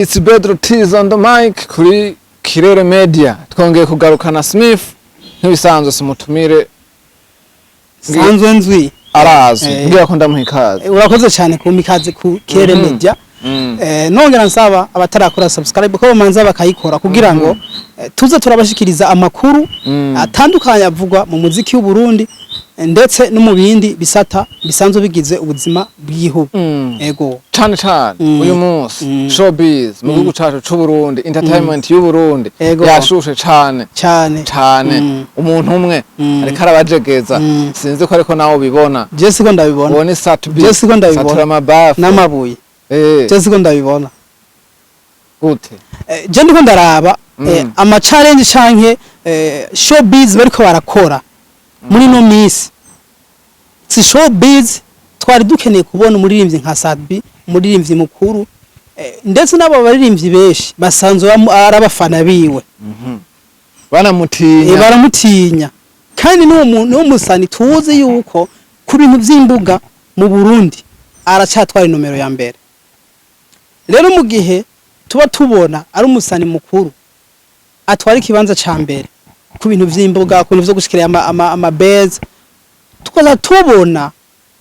It's Pedro T's on the mic kuri Kirere Media. Twongeye kugarukana Smith ntibisanzwe simutumire sanzwe nzwi arazi ngiye ko ndamuhikaze. Urakoze cyane ku mikaze ku Kirere Media. Nongera nsaba abatarakora subscribe ko bamanza bakayikora kugira ngo tuze turabashikiriza amakuru atandukanye avugwa mu muziki w'u Burundi ndetse no mu bindi bisata bisanzwe bigize ubuzima bw'igihugu. Ego Cyane uyu munsi showbiz mu gihugu cyacu cy'u Burundi, entertainment y'u Burundi yashushe cyane umuntu umwe ariko arabajegeza sinzi ko ariko nawo bibona. Je siko ndabibona. Ubone Satbi. Je siko ndabibona. Satura mabafu n'amabuye. Je siko ndabibona. Gute? Je ndiko ndaraba ama challenge canke showbiz bariko barakora muri no miss. Si showbiz twari dukeneye kubona umuririmbyi nka Satbi, umuririmbyi mukuru ndetse n'abo baririmbyi beshi basanzwe arabafana biwe. Baramutinya kandi no musani tuzi yuko ku bintu by'imbuga mu Burundi aracatwara nomero ya mbere. Rero mu gihe tuba tubona ari umusani mukuru atwara ikibanza ca mbere ku bintu by'imbuga, ku bintu byo gushikira ama base, tukaza tubona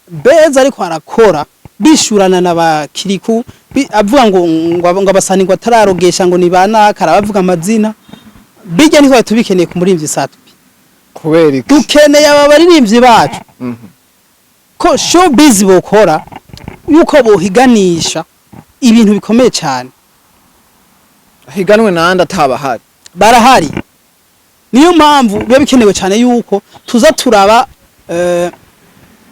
base ariko arakora bishurana n'abakiriku avuga ngo abasani ngo atararogesha ngo ni banakara bavuga amazina bijya niko tubikeneye ku murimbyi Satbi. Kubera iki dukeneye aba baririmbyi bacu ko showbiz bokora yuko bohiganisha ibintu bikomeye cyane. Higanwe nanda atabahari barahari, niyo mpamvu biba bikenewe cyane yuko tuza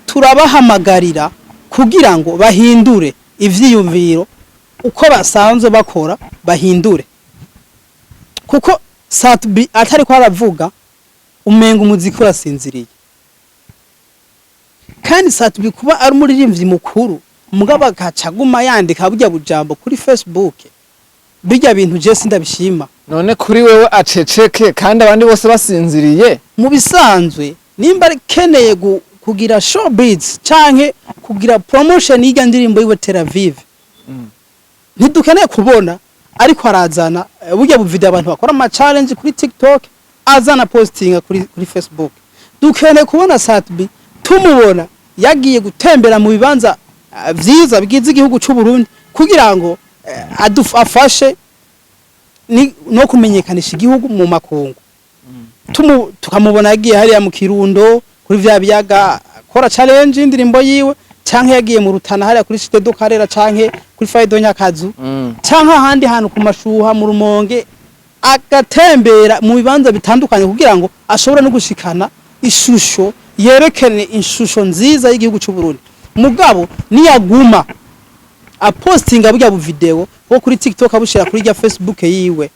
turabahamagarira kugira ngo bahindure ivyiyumviro uko basanzwe bakora, bahindure kuko Satbi atari ko aravuga umenga umuziki urasinziriye. Kandi Satbi kuba ari umuririmbyi mukuru mugabo akacaguma yandika burya bujambo kuri Facebook, bijya bintu je sindabishima. None kuri wewe aceceke kandi abandi bose basinziriye? Mu bisanzwe nimba keneye kugira showbiz canke kugira promotion yiga ndirimbo yiwe Tel Aviv, ntidukeneye kubona ariko arazana burya video abantu bakora ama challenge kuri TikTok azana postinga kuri Facebook. Dukeneye kubona Satbi tumubona yagiye gutembera mu bibanza vyiza bigize igihugu cy'u Burundi kugira ngo afashe no kumenyekanisha igihugu mu makungu. Tukamubona yagiye hariya mu Kirundo kuri vya biyaga kora challenge indirimbo yiwe, canke yagiye mu Rutana hariya kuri Cité do Karera canke kuri Faido Nyakazu, canke ahandi hantu ku Mashuha mu Rumonge, agatembera mu bibanza bitandukanye kugira ngo ashobora no gushikana ishusho yerekene ishusho nziza y'igihugu cy'u Burundi. Mugabo niyaguma apostinga burya bu video bo kuri TikTok abushira kuri ya Facebook yiwe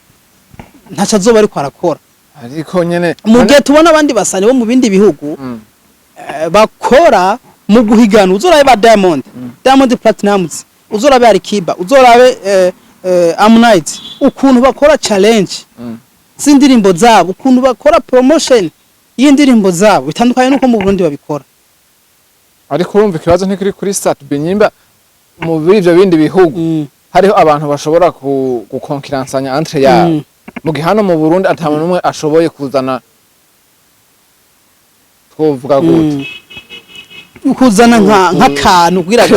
ntaca azoba ariko arakora. Ariko nyene mugihe tubona abandi basani bo mu bindi bihugu bakora mu guhigana, uzorabe Diamond Platnumz, uzorabe Alikiba, uzorabe Harmonize, ukuntu bakora challenge sindirimbo zabo, ukuntu bakora promotion y'indirimbo zabo bitandukanye nuko mu Burundi babikora. Ariko urumva ikibazo ntikiri kuri Satbi, nyimba mu bivyo bindi bihugu hariho abantu bashobora gukonkiransanya entre yabo, mu gihano mu Burundi atamuntu umwe ashoboye kuzana twovuga gute kuzana nk'akantu kugira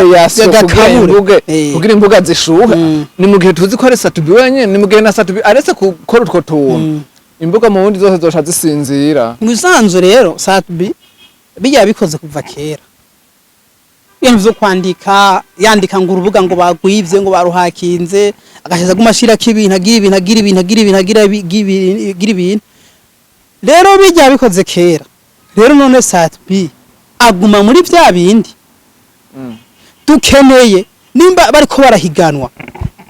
kugira imbuga zishuha. Ni mu gihe tuzi ko ari Satbi wenyene, ni mu gihe na Satbi aretse gukora utwo tuntu imbuga mu bundi zose zosha zisinzira. Musanzwe rero Satbi bijya bikoze kuva kera, ibintu vyo kwandika yandika ngo urubuga ngo bagwivye ngo baruhakinze agasheza gumashira k'ibintu agira ibintu. Rero bijya bikoze kera. Rero none Satbi aguma muri vya bindi. Dukeneye nimba bariko barahiganwa,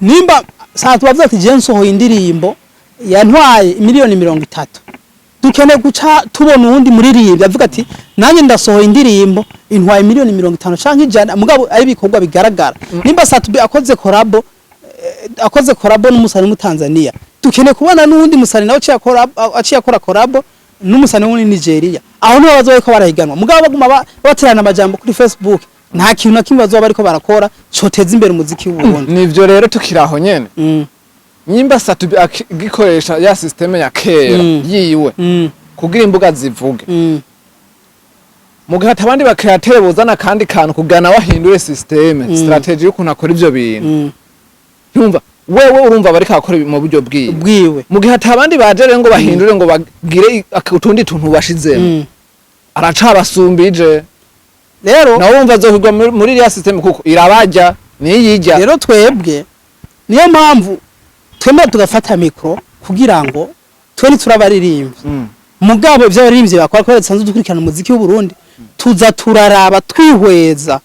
nimba Satbi bavuga ati je nsohoye indirimbo yantwaye miliyoni 30, dukeneye guca tubona uwundi muririmbyi avuga ati nanjye ndasohoye indirimbo intwaye miliyoni 50 canke ijana, mugabo ari bikorwa bigaragara. Nimba Satbi akoze collabo n'umusani mu Tanzania, dukeneye kubona n'uwundi musani nawe aciye akora collabo n'umusani wo muri Nigeria, aho niho bazoye ko barahiganwa. Mugabo baguma baterana amajambo kuri Facebook, nta kintu na kimwe bazoba bariko barakora coteza imbere umuziki w'u Burundi. Nivyo rero tukiraho nyene nyimba Satubi agikoresha ya systeme ya kera yiwe kugira imbuga zivuge mu gihe atabandi bakreatere bozana kandi kantu kugana wahindure systeme strategy y'ukuntu akora ivyo bintu ntumva wewe urumva bari kakora mu buryo bwiwe mu gihe atabandi baje rero ngo bahindure ngo bagire utundi tuntu bashizemo aracabasumbije rero nawe wumva azokugwa muri ya systeme kuko irabajya niyijya rero twebwe niyo mpamvu twemera tugafata mikro kugira ngo tweni turabaririmbye mugabo ivyo baririmbye bakora ko sanzwe dukurikirana umuziki w'u Burundi tuza turaraba twihweza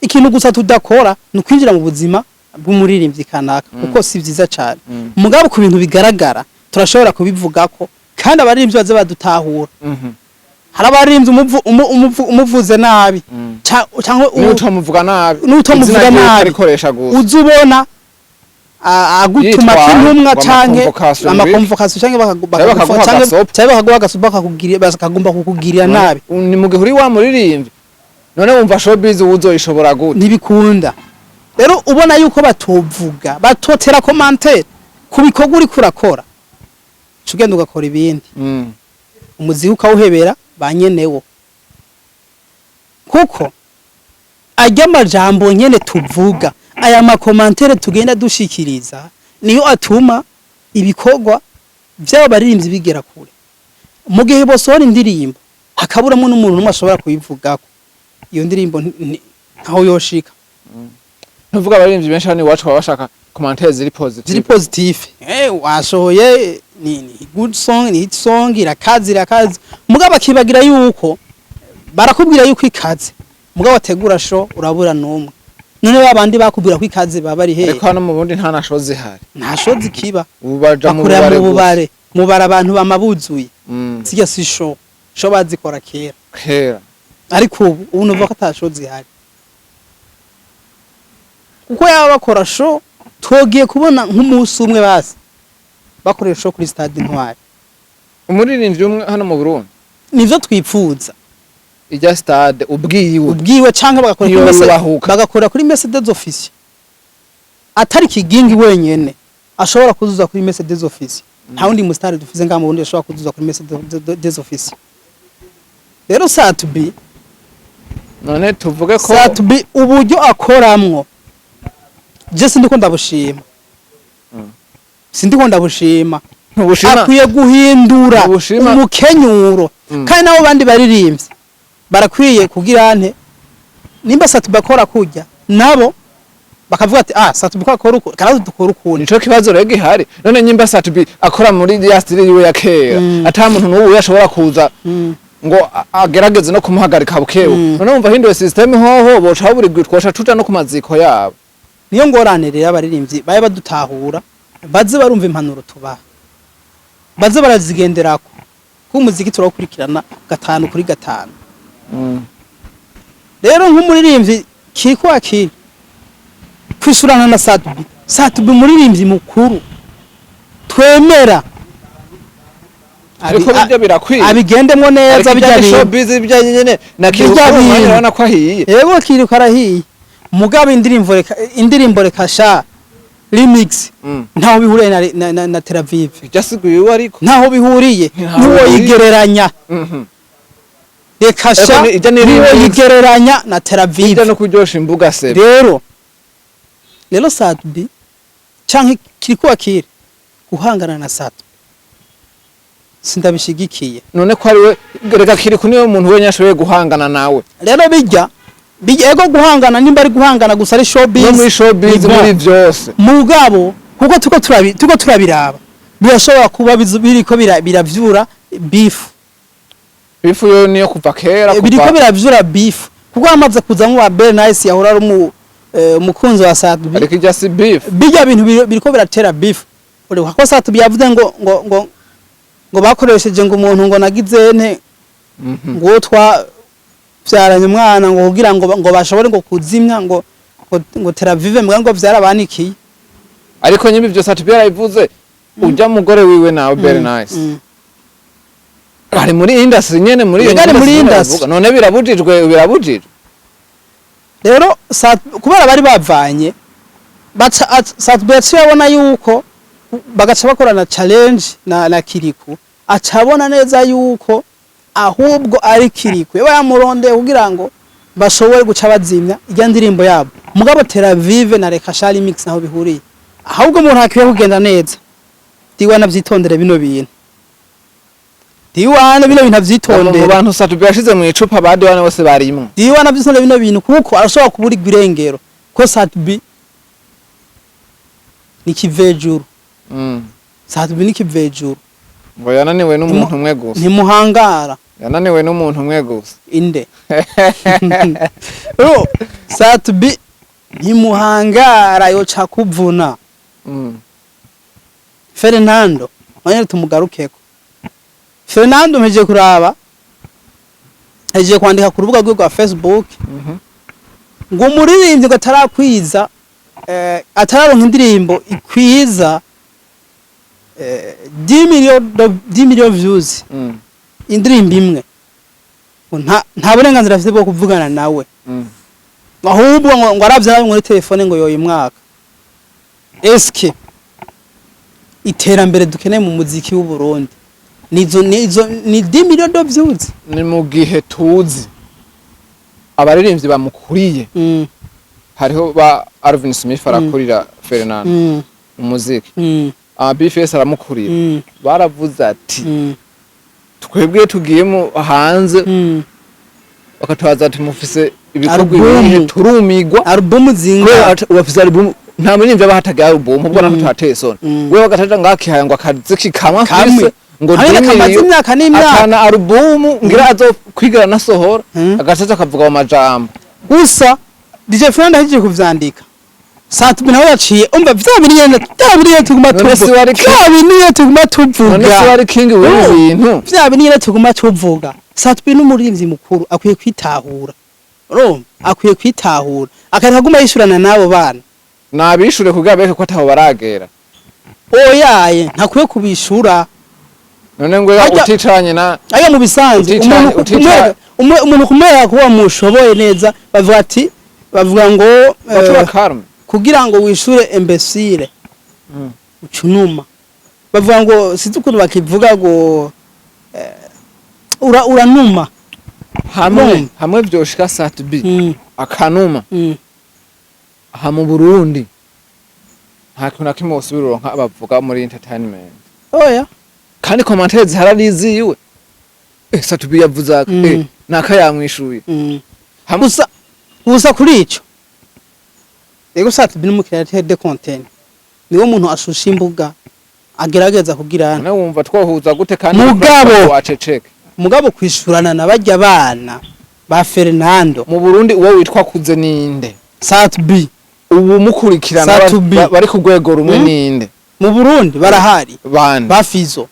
ikintu gusa tudakora ni kwinjira mu buzima bw'umuririmbyi kanaka kuko si vyiza cyane mugabo ku bintu bigaragara turashobora kubivugako kandi abaririmbyi baze badutahura hari abaririmbyi umuvuze nabi cyangwa n'utamuvuga nabi uzubona agutuma kintumwa canke amakonvokasiyo canke bakaguha agasuba bakagomba kukugirira nabi ni mu gihe uri wa muririmbyi none wumva showbiz uzoyishobora gute ntibikunda rero ubona yuko batovuga batotera commentaire kubikorwa uri kurakora cugenda ugakora ibindi umuziki ukawuhebera banyenewo kuko ajya amajambo nyene tuvuga aya makomantere tugenda dushikiriza niyo atuma ibikorwa by'abaririmbyi bigera kure mu gihe bosohora indirimbo hakaburamo n'umuntu umwe ashobora kuyivugako iyo ndirimbo ntaho yoshika ntuvuga abaririmbyi benshi hano iwacu baba bashaka commentaire ziri positive washoye ni good song ni hit song irakazi mugabo akibagira yuko barakubwira yuko ikaze mugabo ategura show urabura numwe none babandi bakubwira ko ikaze baba ari he ariko hano mu bundi nta nasho zihari nta sho zikiba ubaja mu bubare mubara abantu bamabuzuye sijya si show bazikora kera ariko ubu nuvuga ko atasho zihari kuko yaba bakora show twogiye kubona nk'umunsi umwe basi bakoresha show kuri stade Intwari umuririmbyi umwe hano mu Burundi nivyo twipfuza ijya stade ubwiwe canke bagakora kuri Mercedes office atari kigingi wenyene ashobora kuzuza kuri Mercedes office nta wundi mustari dufize ngamo wundi ashobora kuzuza kuri Mercedes office rero Satubi none tuvuge ko Satubi uburyo akoramwo je sindiko ndabushima sindiko ndabushima akwiye guhindura umukenyuro kandi nabo bandi baririmbye barakwiye kugira nte nimba Satubi akora kujya nabo bakavuga ati Satubi akora uko kandi dukora uko nico kibazo rero gihari none nyimba Satubi akora muri ya style yiwe ya kera ata muntu n'ubu yashobora kuza ngo agerageze no kumuhagarika bukewe none umva hinduwe system hoho boca buri gwitwosha tuta no kumaziko yabo niyo ngorane rero abaririmbyi baye badutahura baze barumva impanuro tubaha baze barazigenderako ku muziki turakurikirana 5 kuri 5 rero nk'umuririmbyi kiriko akiri kwisurana na Satubi umuririmbyi mukuru twemera ariko bijya birakwiye abigendemwo neza bijyanye showbiz bijyanye nyene na kiriko urabona ko ahiye yego kiriko arahiye mugabo indirimbo rekasha remix ntaho bihuriye na Tel Aviv byasiguye ariko ntaho bihuriye niwo yigereranya rekasha niwo yigereranya na Tel Aviv ijya no kuryosha imbuga se rero Satubi canke kiriko akiri guhangana na Satubi sindabishigikiye none ko ari we rega kiriko niyo muntu we nyashoboye guhangana nawe rero bijya ego guhangana nimba ari guhangana gusa ari showbiz no muri showbiz muri byose mugabo kuko tuko turabiraba birashobora kuba biriko biravyura beef yo niyo kuva kera kuva biriko biravyura beef kuko amaze kuzamwa wa Very Nice yahora ari umukunzi wa Satubi ariko ijya si beef bijya bintu biriko biratera beef uri ko Satubi yavuze ngo bakoresheje ngo umuntu ngo nagizene ngo vyaranye umwana ngo kugira ngo bashobore ngo kuzimya ngo Tel Aviv ngo vyarabanikiye ariko nyimbi byo Satubi yarabivuze ujya mugore wiwe nawe Very Nice ari muri industry nyene muri industry none birabujijwe rero kubera bari bavanye Satubi yabona yuko bagaca bakorana challenge na Kiriku acabona neza yuko ahubwo ari Kiriku yaba yamurondeye kugira ngo bashobore guca bazimya ijya ndirimbo yabo mugabo Tel Aviv na Reka Shali Mix naho bihuriye ahubwo umuntu akwiye kugenda neza Diwana vyitondere bino bintu Diwana bino bintu vyitondere mu bantu Satubi yashize mu icupa Diwana bose barimwe Diwana vyitondere bino bintu kuko arashobora kubura irengero ko Satubi ni kivejuru Satubi ni kivejuru ngo yananiwe n'umuntu umwe gusa ntimuhangara yananiwe n'umuntu umwe gusa inde Satubi ntimuhangara yoca kuvuna Fernando mwanya tumugarukeko Fernando mpeje kuraba heje kwandika ku rubuga rwa Facebook ngo muririmbye gatarakwiza atararonka indirimbo ikwiza 10 million views indirimbo imwe nta burenganzira afite bwo kuvugana nawe ahubwo ngo aravye muri telefone ngo yoyi mwaka eske iterambere dukeneye mu muziki w'u Burundi ni 10 million views ni mu gihe tuzi abaririmbyi bamukuriye hariho ba Alvin Smith arakurira Fernando umuziki BFS aramukurira baravuze ati twebwe tugiyemo hanze bakatwaza ati mufise ibikorwa ibihe turumigwa album zinga bafise album nta muririmbyi bahataga album ubwo naho tuhatesona we bagataja ngakihaya ngo akaziki kamwe fise ngo imyaka n'imyaka atana album ngira azo kwigana nasohora agacaca akavuga mu majambo gusa DJ Friend ahije kuvyandika Satubi nawe yaciye umva vyabiriye tuguma tuvuga vyabiriye tuguma tuvuga none se wari king w'ibintu vyabiriye tuguma tuvuga Satubi n'umuririmbyi mukuru akwiye kwitahura akwiye kwitahura akareka guma yishurana nabo bana nabishure kugira beke ko ataho baragera oyaye ntakwiye kubishura none ngo uticanye na ayo mu bisanzwe umuntu kumera kuba mushoboye neza bavuga ngo kugira ngo wishure imbecile ucunuma bavuga ngo sizi ukuntu bakivuga ngo uranuma hamwe vyoshika Satubi akanuma aha mu Burundi nta kintu nakimwe usubira nka bavuga muri entertainment oya kandi commentaires harariziwe Satubi yavuza naka yamwishuye gusa kuri ico ego Satubi n'umukiriya de content niwo muntu ashusha imbuga agerageza kugira na wumva twohuza gute kandi mugabo kwishurana nabajya bana ba Fernando mu Burundi uwo witwa kuze ninde Satubi ubu mukurikirana bari ku rwego rumwe ninde mu Burundi barahari ba Fizo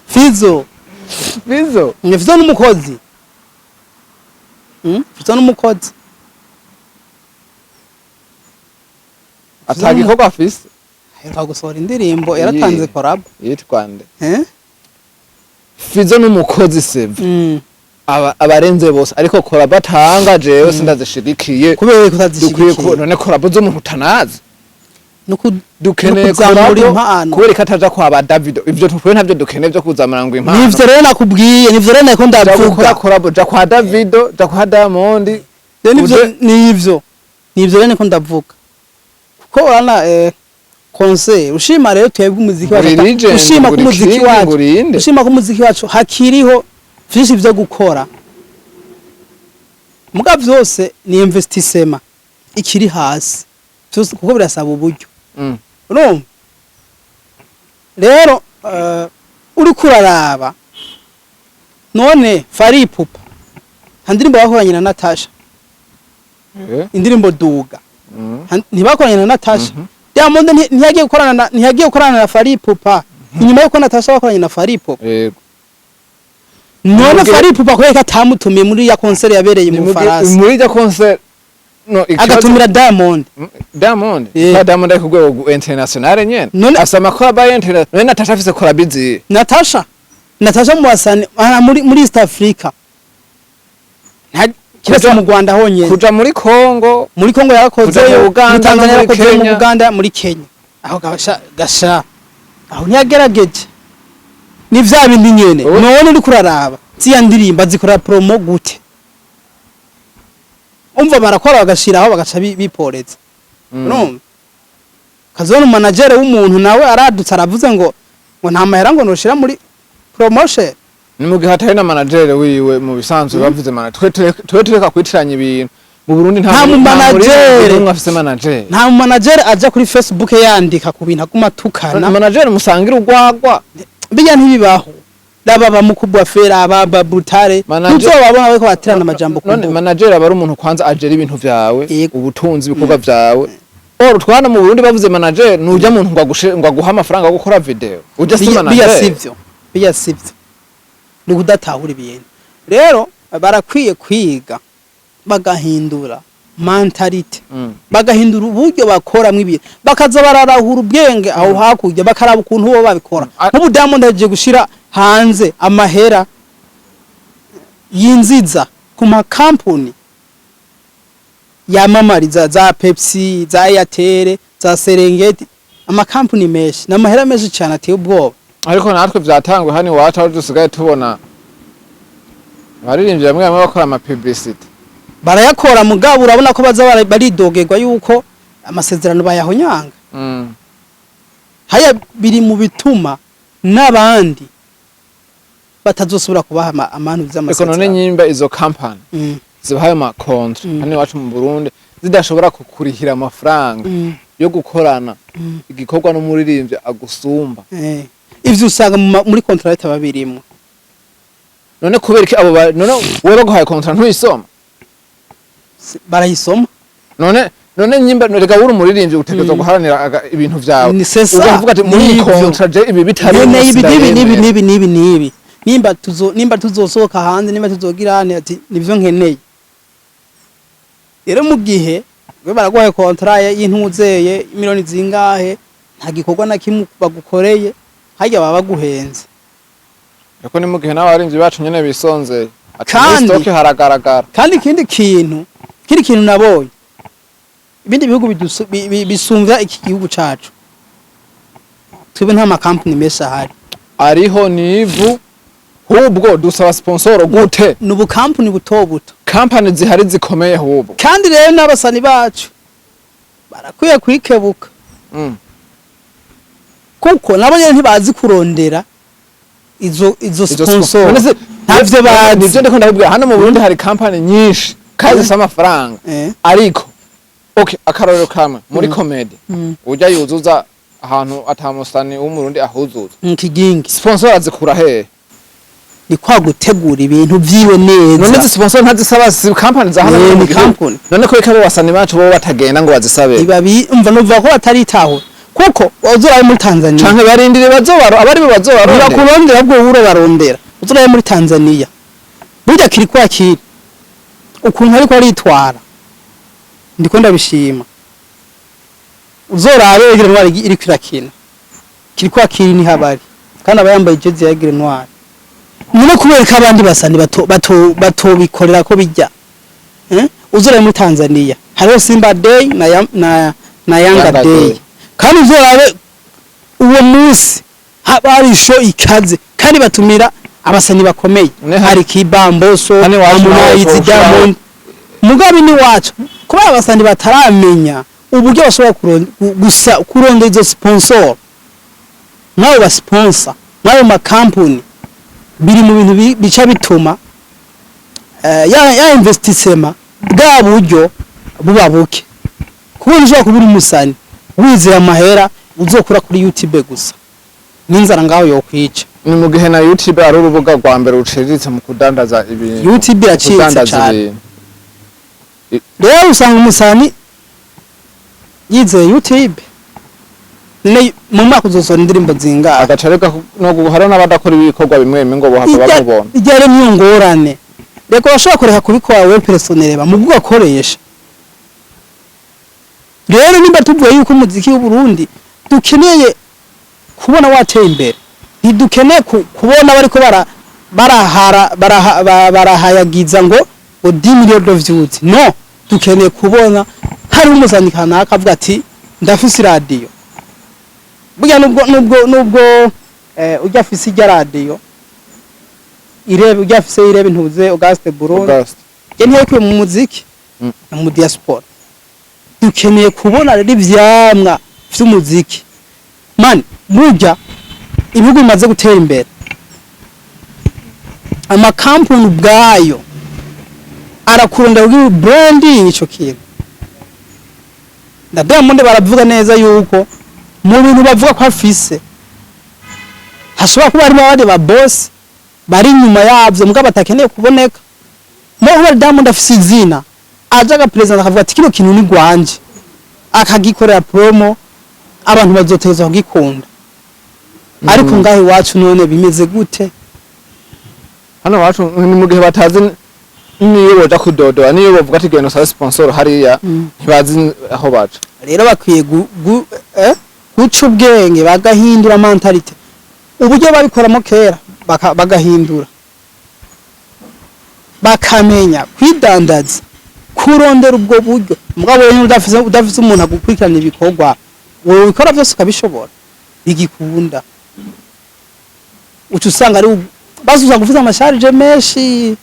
Fizo n'umukozi Fizo n'umukozi atagikorwa afise heruka gusohora indirimbo yaratanze collab yitwa nde Fizo n'umukozi seve abarenze bose ariko collab atanga jewe sindazishigikiye kubera kutazishigikiye none collab zo muntu utanazi dukeneye collab kubera kataja kwa ba David ivyo tupwe ntavyo dukeneye byo kuzamara ngo impano nivyo rero nakubwiye nivyo rero nako ndavuga collab ja kwa David ja kwa Diamond nivyo rero nako ndavuga kuko wana concert ushima rero twebwe umuziki wacu ushima ku muziki wacu ushima ku muziki wacu hakiriho vyinshi byo gukora muga vyose ni investissement ikiri hasi byose kuko birasaba uburyo urumva rero uri kuraraba none Fally Ipupa handirimbo bakoranye na Natasha indirimbo Duga ntibakoranye na Natasha Diamond ntiyagiye gukorana na Fally Ipupa inyuma yuko Natasha bakoranye na Fally Ipupa none Fally Ipupa ko atamutumiye muri ya concert yabereye mu Faransa muri ya concert no agatumira Diamond Diamond ku rwego international nyene asama ko aba international none Natasha afise kora busy Natasha mu wasani muri East Africa kirasa mu Rwanda honyene kuja muri Congo yarakoze mu Tanzania yarakoze mu Uganda muri Kenya aho gasha aho ntiyagerageje ni vya bindi nyene none uri kuraraba ziya ndirimba zikora promo gute umva barakora bagashiraho bagaca biporeza no kazona manager w'umuntu nawe aradutse aravuze ngo nta mahera ngo noshira muri promotion ni mu gihe atari na manager wiwe mu bisanzwe bavuze twe tureka kwitiranya ibintu mu Burundi nta manager aja kuri Facebook yandika ku bintu akumatukana manager musangira urwagwa bijya ntibibaho daba mukubwa fera aba brutale tuzo babona bako batirana amajambo none manager aba ari umuntu kwanza ajera ibintu vyawe ubutunzi bikorwa vyawe oro twana mu Burundi bavuze manager nujya muntu ngo aguha amafaranga yo gukora video ujya si manager bijya sivyo ni kudatahura ibintu rero barakwiye kwiga bagahindura mentality bagahindura uburyo bakora mw'ibintu bakaza bararahura ubwenge aho hakurya bakaraba ukuntu bo babikora nk'ubu Diamond agiye gushira hanze amahera yinziza ku makampuni yamamariza za Pepsi za Airtel za Serengeti amakampuni meshi n'amahera meshi cyane ateye ubwoba ariko natwe vyatangwe hani wacha dusigaye tubona baririmbye bamwe bakora ama publicity barayakora mugabo urabona ko baza baridogerwa yuko amasezerano bayahonyanga haya biri mu bituma n'abandi batazosubira kubaha amanu vy'amasezerano none nyimba izo company zibahaye ama contract hani wacu mu Burundi zidashobora kukurihira amafaranga yo gukorana igikorwa no muririmbye agusumba ivyo usanga muri contract babirimo none kubera iki abo none wewe baguhaye contract ntuyisoma barayisoma none nyimba rega uri umuririmbyi utegerezwa guharanira ibintu vyawe uvuga ati muri contract ibi bitari nibi nimba tuzosohoka hanze nimba tuzogirane ati nivyo nkeneye rero mu gihe we baraguhaye contract y'intuzeye miliyoni zingahe nta gikorwa na kimwe bagukoreye hajya baba baguhenze ariko ni mu gihe n'abarinzi bacu nyene bisonze ati stock haragaragara kandi kindi kintu nabonye ibindi bihugu bisumvya iki gihugu cacu twebwe nta makampani mesha hari ariho nivu hubwo dusaba sponsor gute nubu kampani buto company zihari zikomeye hubwo kandi rero n'abasani bacu barakwiye kwikebuka kuko nabo nyene ntibazi kurondera izo sponsor ntavyo bazi nivyo ndiko ndabibwira hano mu Burundi hari company nyinshi kazi z'amafaranga ariko okay akarorero kamwe muri comedy ujya yuzuza ahantu atamusani w'umurundi ahuzuza kigingi sponsor azikura he ni kwa gutegura ibintu vyiwe neza none sponsor ntazisaba company za hano mu company none ko ikabe wasani bacu bo batagenda ngo bazisabe ibabi umva no ko atari taho kuko uzuraye muri Tanzania canke barindire bazobaro abari bazobarondera kurondera bwo uro barondera uzuraye muri Tanzania burya kiri kwa kiri ukuntu ariko aritwara ndiko ndabishima uzorabe Gire Ntwari iri kwirakina kiri kwa kiri ni habari kandi abayambaye jezi ya Gire Ntwari muno kubereka abandi basani bato bikorera ko bijya uzoraye muri Tanzania hariho Simba Day na Yanga Day kandi uzorabe uwo munsi habari show ikaze kandi batumira abasani bakomeye hari Kibamboso Harmonize Diamond mugabe ni wacu kuba abasani bataramenya uburyo bashobora kurondera izo sponsor nawe ba sponsor nawe ma company biri mu bintu bica bituma ya investissement bwa buryo buba buke kubona ushobora kubura umusani wizera amahera uzokura kuri YouTube gusa n'inzara ngaho yo kwica ni mu gihe na YouTube ari urubuga rwa mbere ruciriritse mu kudandaza ibintu YouTube yacitse cyane rero usanga umusani yizeye YouTube mu mwaka uzosora indirimbo zingahe agacareka no guhara n'abadakora ibikorwa bimwe ngo bohaka bamubona ijyare niyo ngorane reko bashobora kureka kubikora we personnel mu gukoresha rero nimba tuvuye yuko umuziki w'u Burundi dukeneye kubona wateye imbere ntidukeneye kubona bariko barahayagiza ngo 10 million views no dukeneye kubona hari umuzani kanaka avuga ati ndafise radio burya nubwo ujya afise ijya radio irebe ujya afise irebe ntuze Auguste Burundi je ntiyekuye mu muziki mu diaspora dukeneye kubona rero ivyamwa vy'umuziki man burya ibihugu bimaze gutera imbere amakampuni ubwayo arakurunda kugira branding ico kintu na Diamond baravuga neza yuko mu bintu bavuga ko afise hashobora kuba harimo abandi ba boss bari inyuma yavyo mugabo batakeneye kuboneka mo Diamond afise izina ajaga president akavuga ati kino kintu ni gwanje akagikorera promo abantu bazoteza kugikunda ariko ngahe wacu none bimeze gute hano wacu ni mu gihe batazi niyo boja kudodoa niyo bavuga ati geno sa sponsor hariya ntibazi aho baca rero bakwiye guca ubwenge bagahindura mentality uburyo babikoramo kera bagahindura bakamenya kwidandaza kurondera ubwo buryo mugabo wewe udafise umuntu agukurikirana ibikorwa wowe ukora byose ukabishobora bigikunda ucusanga ari basuza gufite amasharge menshi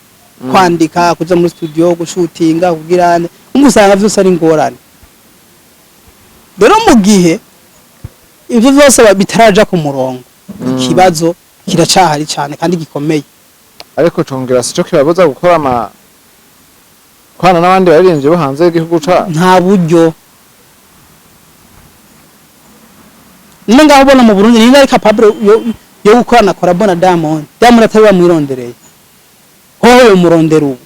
kwandika kuja muri studio gushutinga kugirane umusanga byose ari ngorane rero mu gihe ivyo byose bitaraja ku murongo ikibazo kiracahari cyane kandi gikomeye ariko congera sico kibabuza gukora kwana n'abandi baririmbye bo hanze y'igihugu ca nta buryo ngaho ubona mu Burundi ni ari capable yo gukorana collab na Diamond atari bamwirondereye hoyo murondera ubu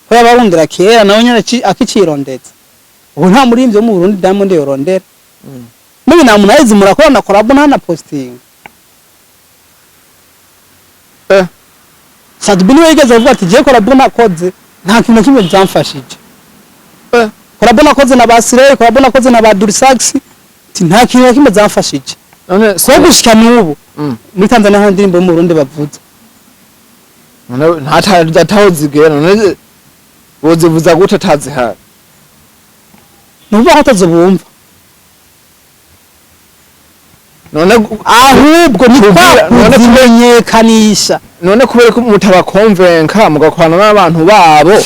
ko yabarondera kera nawe nyine akicirondetse ubu nta murimbye mu Burundi Diamond yorondera mimi na munayizi murakorana collab na posting Sadbini wigeze avuga ati je collab nakoze nta kintu kimwe byamfashije collab nakoze na Basire collab nakoze na Badurisax nta kintu kimwe byamfashije none so gushika n'ubu muri Tanzania handi ndirimbo mu Burundi bavuze nta taho zigera none bozivuza gute tazi hari nuba hatazobumva none ahubwo ni none kumenyekanisha none kubera ko mutabakonvenka mugakwana n'abantu babo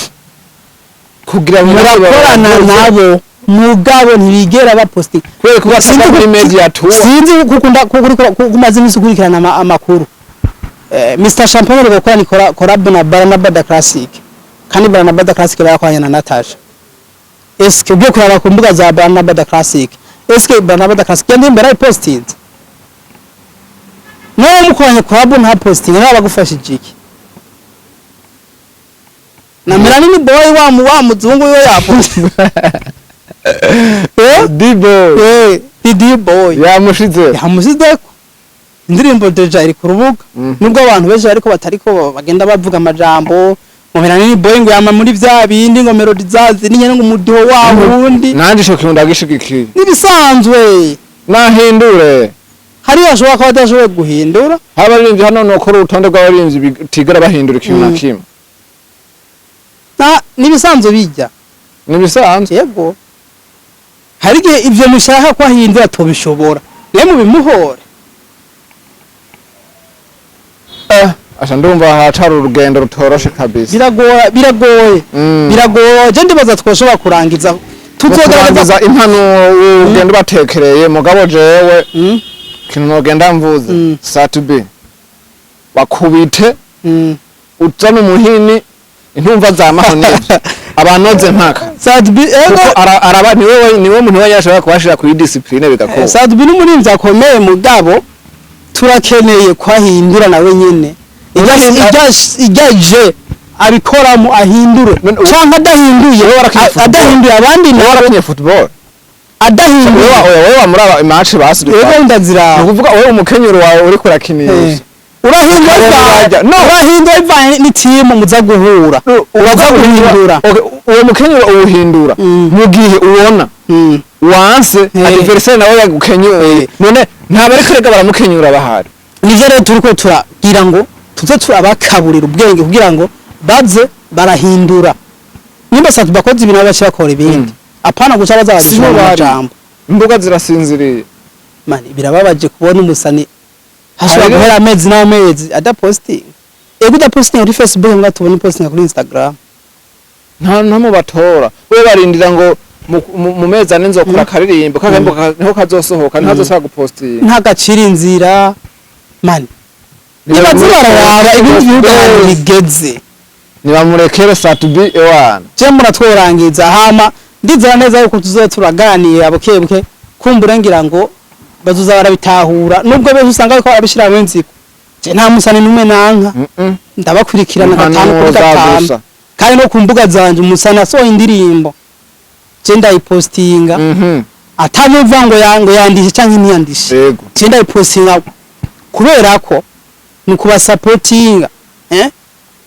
kugira ngo murakorana nabo mugabo ntibigera baposti kubera ko basanga muri media tour sinzi gukunda kumaze imisukurikirana amakuru Mr Champion rero gukora ni collab na Barnabada Classic kandi Barnabada Classic barakwanya na Natasha eske byo kuraba ku mbuga za Barnabada Classic eske Barnabada Classic yandi mbere posting no mukwanya collab na posting naba gufashije iki na Melanie boy wa muzungu yo yapo D-boy yamushize indirimbo deja iri ku rubuga nubwo abantu benshi ariko batariko bagenda bavuga amajambo mu Melanie boy ngo yama muri vya bindi ngo melody zazi ninyene ngo umudiho waho wundi nanje sho kunda gishigikiye nibisanzwe nahindure hari ashobora ko badashoboye guhindura abaririmbyi hano nokora urutonde rw'abaririmbyi bitigara bahindura ikintu na kimwe nibisanzwe bijya nibisanzwe yego hari gihe ivyo mushaka ko ahindura tobishobora rero bimuhore asha ndumva hacara urugendo rutoroshe kabisa biragoye je ndibaza twoshobora kurangiza tuzogerageza impano ugenda batekereye mugabo jewe kintu nogenda mvuze Satubi bakubite uzana umuhini intumva za mahoni abanoze mpaka Satubi araba niwe muntu yashaka kubashira ku discipline bigakora Satubi n'umurimvyi akomeye mugabo turakeneye kwahindura nawe nyene ijaje abikoramo ahindure cyangwa adahinduye abandi nawe arakenye football adahinduye wewe muri aba match basubye wewe ndazira ukuvuga wewe umukenyero wawe uri kurakinisha urahindura ni team muza guhura ubaza guhindura uwo mukenyero uwuhindura mu gihe ubona wanse adversaire nawe yagukenyuye none nta bari kurega baramukenyura bahari nivyo rero turiko turagira ngo tuze turabakaburira ubwenge kugira ngo baze barahindura nimba Satubi bakoze ibintu bashaka bakora ibindi apana guca baza babishora jambo imbuga zirasinziriye mani birababaje kubona umusani hashobora guhera amezi n'amezi adaposting ego udaposting kuri Facebook mbwa tubone posting kuri Instagram nta mu batora we barindira ngo mu mezi ane nzokora karirimbo kakembo niho kazosohoka niho azosaba gupostinga nta gacira inzira mani nibazibarara ibindi bihugu bigeze nibamurekere satubi ewana je muratworangiza hama ndizera neza yuko tuzoye turaganiye abukebuke kumbura ngira ngo bazuza barabitahura nubwo bese usanga ariko barabishira mu nziko je nta musani numwe nanka ndabakurikirana gatanu kuri gatanu kandi no ku mbuga zanje umusani asohoye indirimbo je ndayipostinga atamuva ngo yandishe canke ntiyandishe je ndayipostinga kubera ko ni kuba supportinga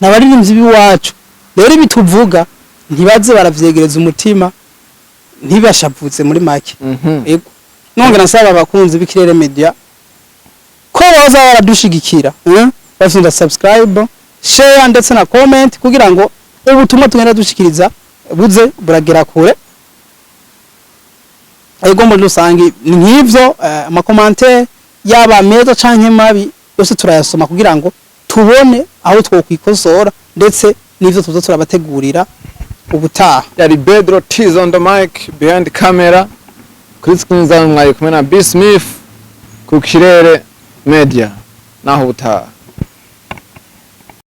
n'abaririmbyi biwacu rero bituvuga ntibaze baravyegereza umutima ntibashavutse muri make ego nongera nsaba abakunzi b'Ikirere Media ko baza baradushigikira bafite subscribe share ndetse na comment kugira ngo ubutumwa tugenda dushikiriza buze buragera kure ego muri rusangi ni nk'ivyo amakommentaire yaba meza canke mabi yose turayasoma kugira ngo tubone aho twokwikosora ndetse n'ivyo tuzo turabategurira ubutaha. Yari Pedro T's on the mic, behind the camera. Kuri screen zawe mwari kumwe na B Smith ku Kirere Media naho ubutaha.